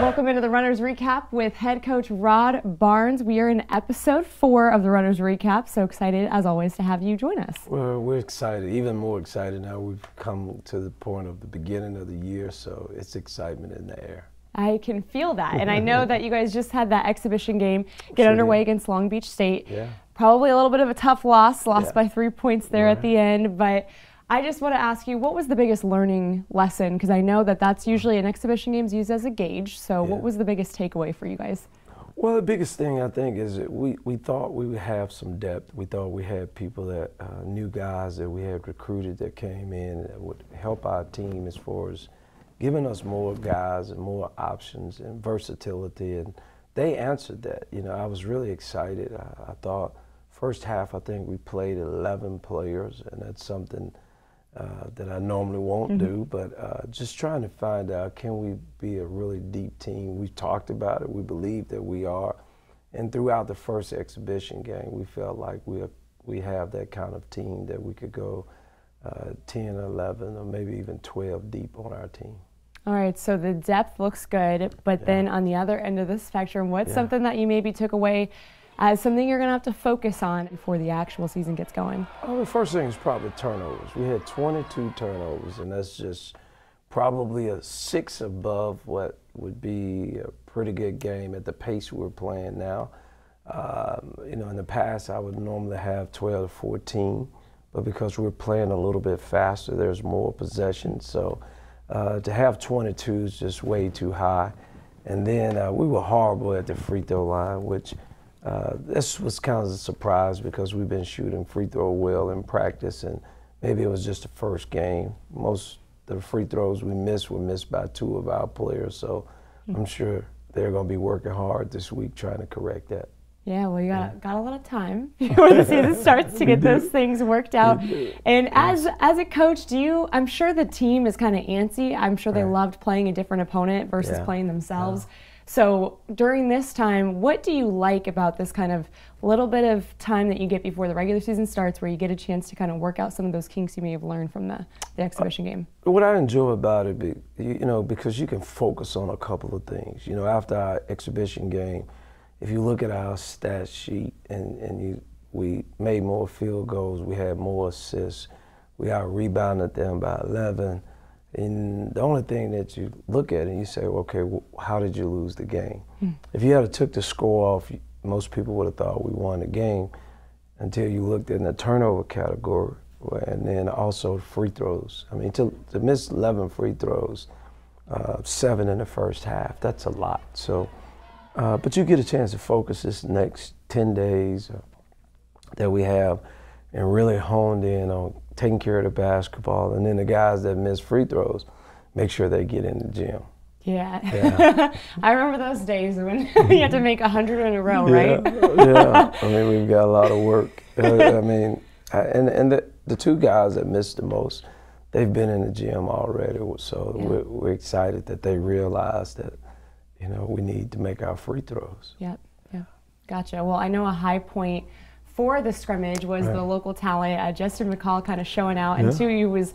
Welcome into the Runners Recap with head coach Rod Barnes. We are in episode 4 of the Runners Recap. So excited, as always, to have you join us. We're excited, even more excited now. We've come to the point of the beginning of the year, so it's excitement in the air. I can feel that, and I know that you guys just had that exhibition game get underway against Long Beach State. Yeah. Probably a little bit of a tough loss, by 3 points there Right. at the end, but I just want to ask you, what was the biggest learning lesson? Because I know that that's usually an exhibition game is used as a gauge, so what was the biggest takeaway for you guys? Well, the biggest thing I think is that we thought we would have some depth. We thought we had people that new guys that we had recruited that came in that would help our team as far as giving us more guys and more options and versatility, and they answered that. You know, I was really excited. I thought first half I think we played 11 players, and that's something that I normally won't do, but just trying to find out, can we be a really deep team? We've talked about it. We believe that we are. And throughout the first exhibition game, we felt like we have that kind of team that we could go 10, 11, or maybe even 12 deep on our team. All right, so the depth looks good, but then on the other end of the spectrum, what's something that you maybe took away as something you're going to have to focus on before the actual season gets going? Well, the first thing is probably turnovers. We had 22 turnovers, and that's just probably a 6 above what would be a pretty good game at the pace we're playing now. You know, in the past, I would normally have 12 to 14, but because we're playing a little bit faster, there's more possession. So to have 22 is just way too high. And then we were horrible at the free throw line, which this was kind of a surprise because we've been shooting free throw well in practice, and maybe it was just the first game. Most of the free throws we missed were missed by 2 of our players, so I'm sure they're going to be working hard this week trying to correct that. Yeah, well, you got a lot of time before the season starts to get those things worked out. And as a coach, I'm sure the team is kind of antsy. I'm sure they loved playing a different opponent versus playing themselves. So during this time, what do you like about this kind of little bit of time that you get before the regular season starts where you get a chance to kind of work out some of those kinks you may have learned from the exhibition game? What I enjoy about it, you know, because you can focus on a couple of things. You know, after our exhibition game, if you look at our stat sheet we made more field goals, we had more assists, we out-rebounded them by 11. And the only thing that you look at and you say, okay, well, how did you lose the game? If you had took the score off, most people would have thought we won the game until you looked in the turnover category and then also free throws. I mean, to miss 11 free throws, 7 in the first half, that's a lot. So, but you get a chance to focus this next 10 days that we have and really honed in on taking care of the basketball, and then the guys that miss free throws, make sure they get in the gym. Yeah. I remember those days when you had to make 100 in a row, right? Yeah, I mean, we've got a lot of work. I mean, and the 2 guys that missed the most, they've been in the gym already, so we're excited that they realize that, you know, we need to make our free throws. Yep. Gotcha. Well, I know a high point for the scrimmage was the local talent, Justin McCall, kind of showing out, and he was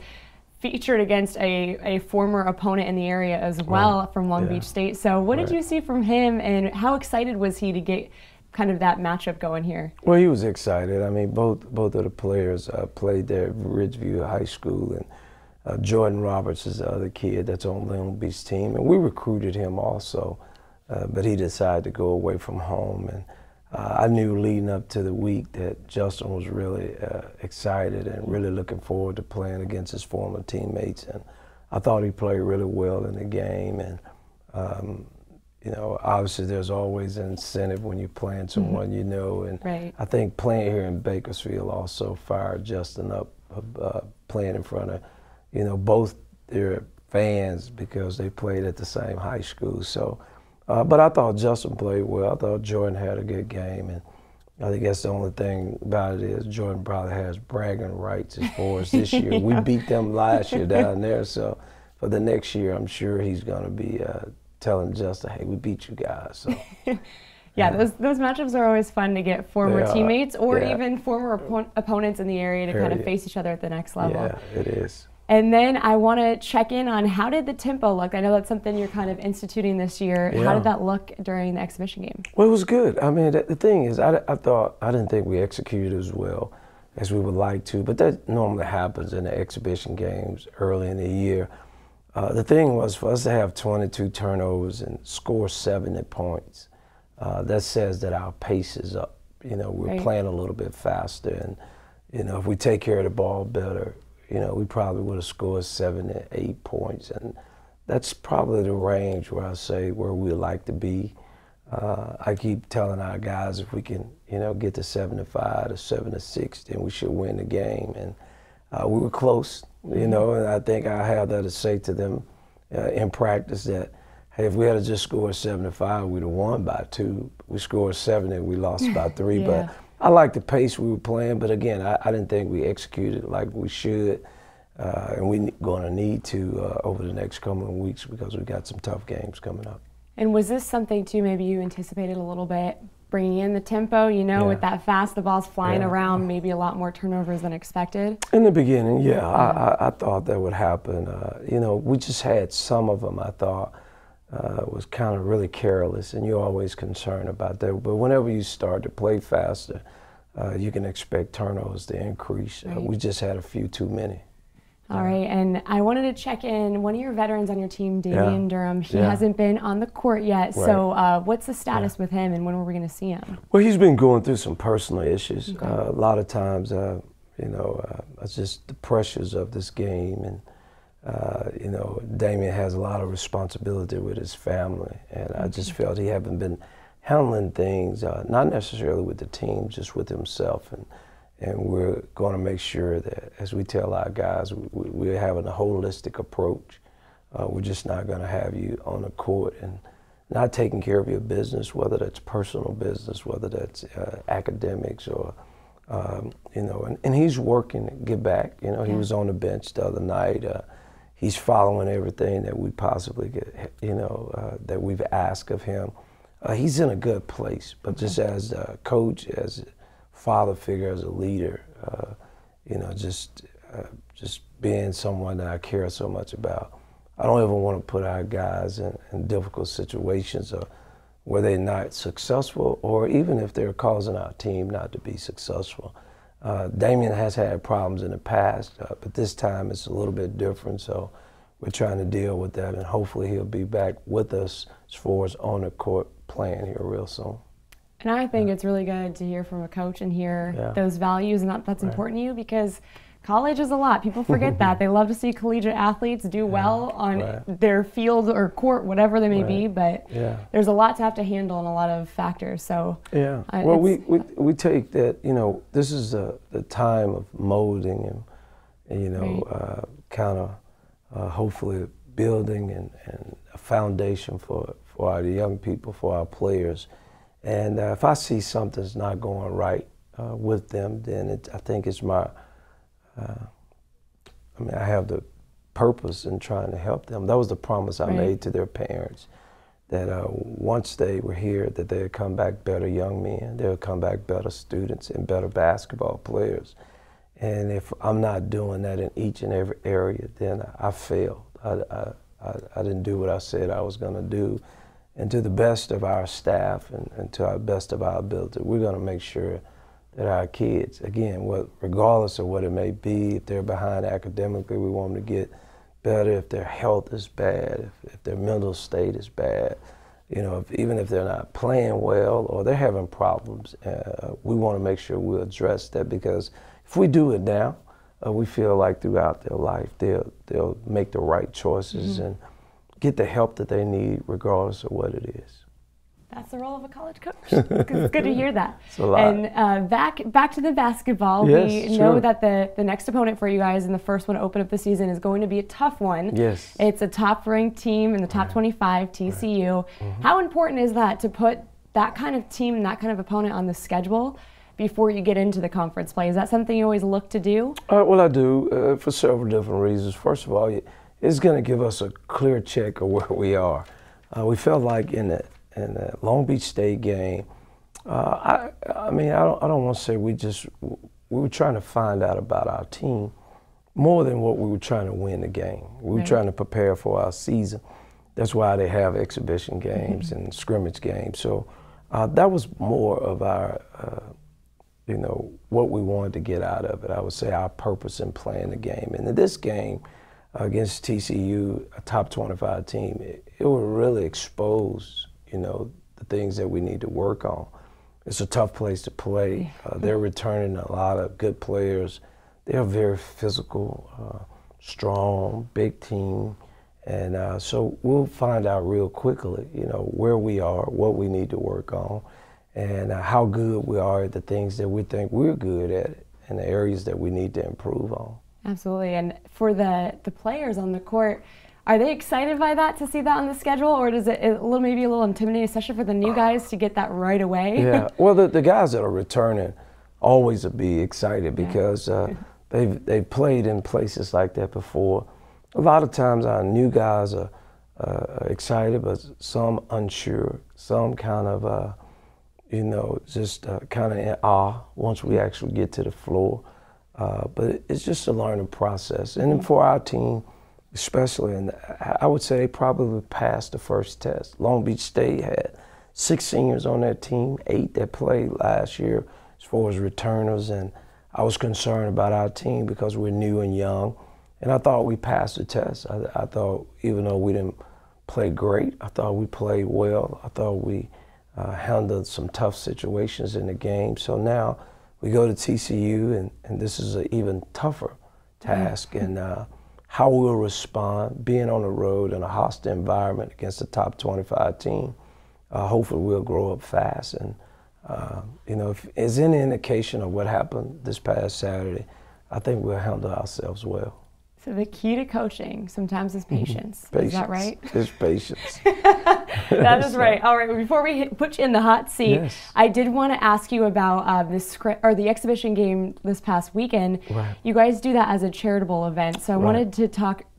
featured against a former opponent in the area as well from Long Beach State. So what did you see from him, and how excited was he to get kind of that matchup going here? Well, he was excited. I mean, both of the players played there at Ridgeview High School, and Jordan Roberts is the other kid that's on Long Beach team, and we recruited him also, but he decided to go away from home. And I knew leading up to the week that Justin was really excited and really looking forward to playing against his former teammates. And I thought he played really well in the game. And, you know, obviously there's always an incentive when you're playing someone you know. And I think playing here in Bakersfield also fired Justin up, playing in front of, you know, both their fans because they played at the same high school. So. But I thought Justin played well. I thought Jordan had a good game, and I think that's the only thing about it is Jordan probably has bragging rights as far as this year. We beat them last year down there, so for the next year, I'm sure he's going to be telling Justin, hey, we beat you guys. So. Those matchups are always fun to get former teammates or even former opponents in the area to kind of face each other at the next level. Yeah, it is. And then I want to check in on how did the tempo look? I know that's something you're kind of instituting this year. Yeah. How did that look during the exhibition game? Well, it was good. I mean, the thing is, I didn't think we executed as well as we would like to, but that normally happens in the exhibition games early in the year. The thing was for us to have 22 turnovers and score 70 points. That says that our pace is up. You know, we're playing a little bit faster, and you know, if we take care of the ball better, you know, we probably would have scored 7 to 8 points, and that's probably the range where I say where we like to be. I keep telling our guys if we can, you know, get to 7-5 or 7-6, then we should win the game. And we were close, you know, and I think I have that to say to them in practice that, hey, if we had just scored 7-5, we'd have won by 2. We scored 7 and we lost by 3. Yeah. But I like the pace we were playing, but again, I didn't think we executed like we should, and we're going to need to over the next couple of weeks because we got some tough games coming up. And was this something too maybe you anticipated a little bit, bringing in the tempo, you know, with that fast, the ball's flying around, maybe a lot more turnovers than expected? In the beginning, yeah. I thought that would happen. You know, we just had some of them I thought was kind of really careless, and you're always concerned about that. But whenever you start to play faster, you can expect turnovers to increase. We just had a few too many. All right, and I wanted to check in. One of your veterans on your team, Damian Durham, he hasn't been on the court yet. So what's the status with him, and when are we going to see him? Well, he's been going through some personal issues. A lot of times, you know, it's just the pressures of this game, and you know, Damian has a lot of responsibility with his family, and I just felt he hadn't been handling things, not necessarily with the team, just with himself. And we're going to make sure that, as we tell our guys, we're having a holistic approach. We're just not going to have you on the court and not taking care of your business, whether that's personal business, whether that's academics, or you know. And he's working to get back. You know, he was on the bench the other night. He's following everything that we possibly get, you know, that we've asked of him. He's in a good place, but just as a coach, as father figure, as a leader, you know, just being someone that I care so much about. I don't ever want to put our guys in difficult situations where they're not successful, or even if they're causing our team not to be successful. Damian has had problems in the past, but this time it's a little bit different, so we're trying to deal with that, and hopefully he'll be back with us as far as on the court playing here real soon. And I think it's really good to hear from a coach and hear those values, and that's important to you, because college is a lot. People forget that. They love to see collegiate athletes do well on their field or court, whatever they may be, but there's a lot to have to handle and a lot of factors. So well, we take that, you know, this is the time of molding and you know, kind of hopefully building and a foundation for our young people, for our players. And if I see something's not going right with them, then I think it's my, I mean, I have the purpose in trying to help them. That was the promise I made to their parents, that once they were here, that they'd come back better young men, they would come back better students and better basketball players. And if I'm not doing that in each and every area, then I failed. I didn't do what I said I was going to do. And to the best of our staff and to our best of our ability, we're going to make sure that our kids, again, regardless of what it may be, if they're behind academically, we want them to get better. If their health is bad, if their mental state is bad, you know, even if they're not playing well or they're having problems, we want to make sure we address that, because if we do it now, we feel like throughout their life they'll make the right choices and get the help that they need regardless of what it is. That's the role of a college coach. It's good to hear that. It's a lot. And back to the basketball. Yes, we know that the next opponent for you guys in the first one to open up the season is going to be a tough one. Yes. It's a top-ranked team in the top 25, TCU. How important is that to put that kind of team and that kind of opponent on the schedule before you get into the conference play? Is that something you always look to do? Well, I do for several different reasons. First of all, it's going to give us a clear check of where we are. We felt like in the Long Beach State game, I mean, I don't want to say we were trying to find out about our team, more than what we were trying to win the game. We were trying to prepare for our season. That's why they have exhibition games and scrimmage games. So that was more of our, you know, what we wanted to get out of it. I would say our purpose in playing the game. And in this game against TCU, a top 25 team, it will really expose, you know, the things that we need to work on. It's a tough place to play. They're returning a lot of good players. They're very physical, strong, big team. And so we'll find out real quickly, you know, where we are, what we need to work on, and how good we are at the things that we think we're good at and the areas that we need to improve on. Absolutely. And for the players on the court, are they excited by that, to see that on the schedule, or does it maybe a little intimidating, especially for the new guys, to get that right away? Yeah, well, the guys that are returning always will be excited because they've played in places like that before. A lot of times our new guys are excited, but some unsure, some kind of, you know, just kind of in awe once we actually get to the floor. But it's just a learning process. And then for our team, especially, and I would say they probably passed the first test. Long Beach State had 6 seniors on their team, 8 that played last year as far as returners, and I was concerned about our team because we're new and young, and I thought we passed the test. I thought, even though we didn't play great, I thought we played well. I thought we handled some tough situations in the game. So now we go to TCU, and this is an even tougher task, and how we'll respond, being on the road in a hostile environment against a top 25 team. Hopefully we'll grow up fast. And, you know, if there's any indication of what happened this past Saturday, I think we'll handle ourselves well. So the key to coaching sometimes is patience. Patience. Is that right? It's patience. That is right. All right, before we put you in the hot seat, I did want to ask you about the exhibition game this past weekend. Right. You guys do that as a charitable event, so I wanted to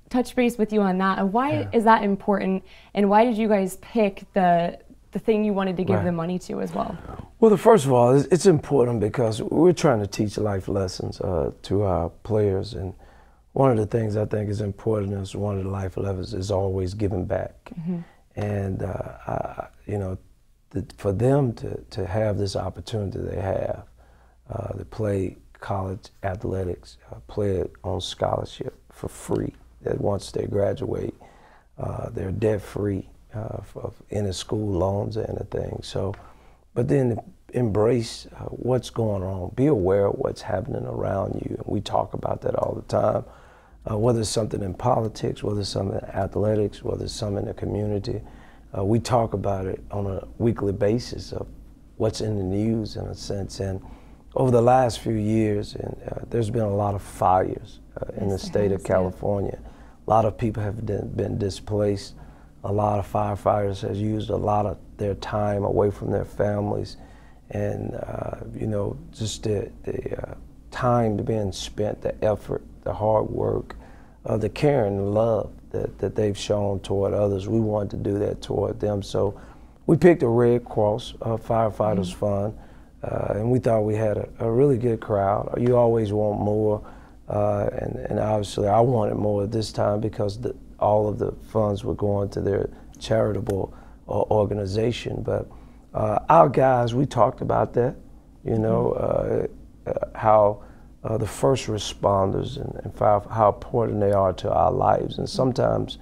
touch base with you on that. And why is that important, and why did you guys pick the thing you wanted to give the money to as well? Well, first of all, it's important because we're trying to teach life lessons to our players, and one of the things I think is important is one of the life lessons is always giving back. And, you know, for them to have this opportunity they have to play college athletics, play it on scholarship for free, that once they graduate, they're debt-free of any school loans or anything. So, but then embrace what's going on. Be aware of what's happening around you. And we talk about that all the time. Whether it's something in politics, whether it's something in athletics, whether it's something in the community, we talk about it on a weekly basis of what's in the news, in a sense. And over the last few years, there's been a lot of fires in the state of California. A lot of people have been displaced. A lot of firefighters have used a lot of their time away from their families. And, you know, just the time being spent, the effort, the hard work, the care and the love that they've shown toward others. We wanted to do that toward them. So we picked a Red Cross Firefighters Fund, and we thought we had a really good crowd. You always want more, and obviously I wanted more this time because all of the funds were going to their charitable organization. But our guys, we talked about that, you know, how the first responders and how important they are to our lives. And sometimes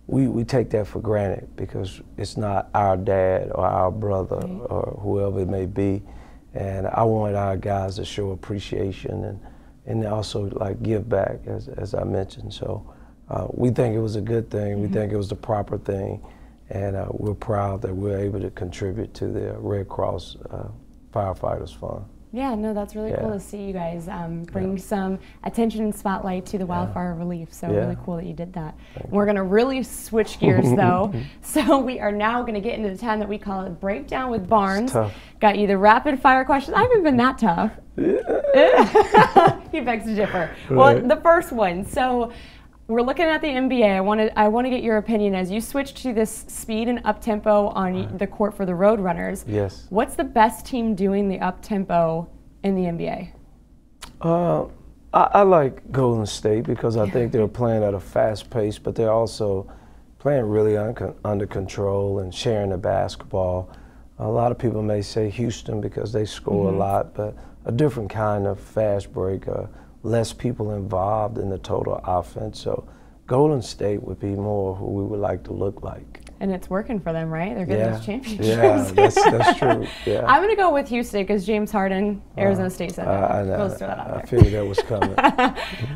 we take that for granted because it's not our dad or our brother or whoever it may be. And I wanted our guys to show appreciation and also like give back, as I mentioned. So we think it was a good thing. We think it was the proper thing. And we're proud that we're able to contribute to the Red Cross Firefighters Fund. Yeah, no, that's really cool to see you guys bring some attention and spotlight to the wildfire relief. So really cool that you did that. We're going to really switch gears though. So we are now going to get into the time that we call it Breakdown with Barnes. Got you the rapid fire questions. I haven't been that tough. He begs to differ. Well, the first one. So we're looking at the NBA. I want to get your opinion as you switch to this speed and up tempo on the court for the Roadrunners. Yes. What's the best team doing the up tempo in the NBA? I like Golden State because I think they're playing at a fast pace, but they're also playing really under control and sharing the basketball. A lot of people may say Houston because they score a lot, but a different kind of fast break, less people involved in the total offense. So Golden State would be more who we would like to look like. And it's working for them, right? They're getting those championships. Yeah, that's true. Yeah. I'm going to go with Houston because James Harden, Arizona State said that. I figured that was coming.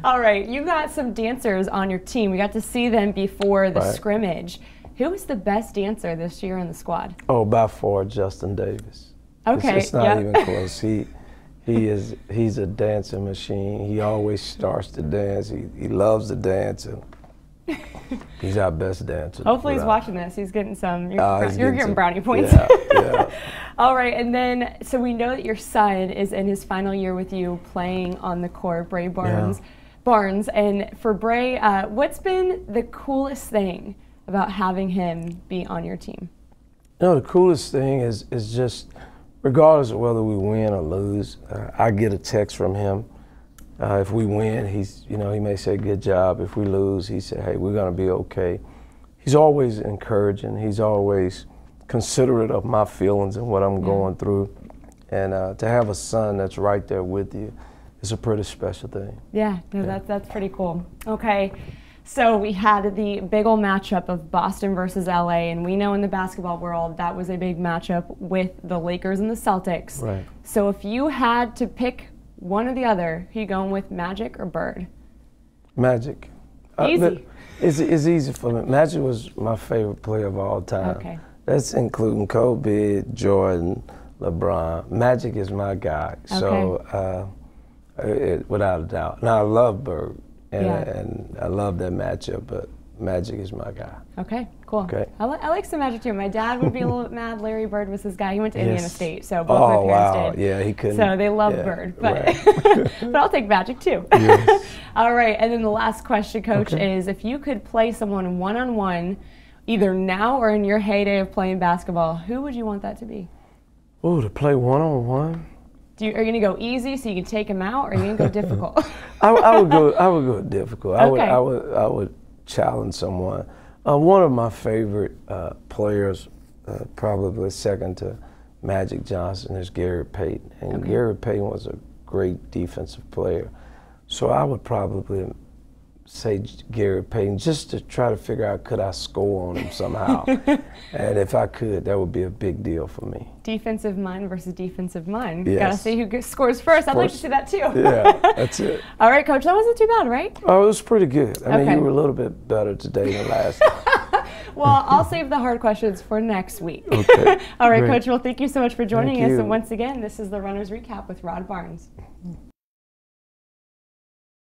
All right, you got some dancers on your team. We got to see them before the scrimmage. Who was the best dancer this year in the squad? Oh, by far, Justin Davis. Okay, it's not even close. He's a dancing machine. He always starts to dance. He loves to dance, and he's our best dancer. Hopefully he's watching this. He's getting some, you're getting brownie points. Yeah. All right, and then, so we know that your son is in his final year with you playing on the court, Bray Barnes. And for Bray, what's been the coolest thing about having him be on your team? You know, the coolest thing is just, regardless of whether we win or lose, I get a text from him. If we win, he may say, good job. If we lose, he said, hey, we're going to be okay. He's always encouraging. He's always considerate of my feelings and what I'm going through. And to have a son that's right there with you is a pretty special thing. Yeah, no, that's pretty cool. Okay, so we had the big old matchup of Boston versus LA, and we know in the basketball world that was a big matchup with the Lakers and the Celtics. Right. So if you had to pick one or the other, who you going with, Magic or Bird? Magic. Easy. It's easy for me. Magic was my favorite player of all time. Okay. That's including Kobe, Jordan, LeBron. Magic is my guy. Okay. So without a doubt. Now I love Bird, and I love that matchup, but Magic is my guy. Okay, cool. Okay. I like some Magic too. My dad would be a little bit mad. Larry Bird was his guy. He went to Indiana State, so both my parents did. Yeah, he couldn't. So they love Bird, but but I'll take Magic too. Yes. All right, and then the last question, Coach, is if you could play someone one-on-one, either now or in your heyday of playing basketball, who would you want that to be? Oh, to play one-on-one? Are you going to go easy so you can take him out, or are you going to go difficult? I would go difficult. Okay. I would challenge someone. One of my favorite players, probably second to Magic Johnson, is Gary Payton. And Gary Payton was a great defensive player. So I would probably say Gary Payton just to try to figure out could I score on him somehow. And if I could, that would be a big deal for me. Defensive mind versus defensive mind. Yes. Gotta see who scores first. I'd like to see that too. Yeah, that's it. All right, Coach, that wasn't too bad, right? Oh, it was pretty good. I mean, you were a little bit better today than last time. Well, I'll save the hard questions for next week. Okay. All right, great. Coach, well, thank you so much for joining us. You. And once again, this is the Runner's Recap with Rod Barnes.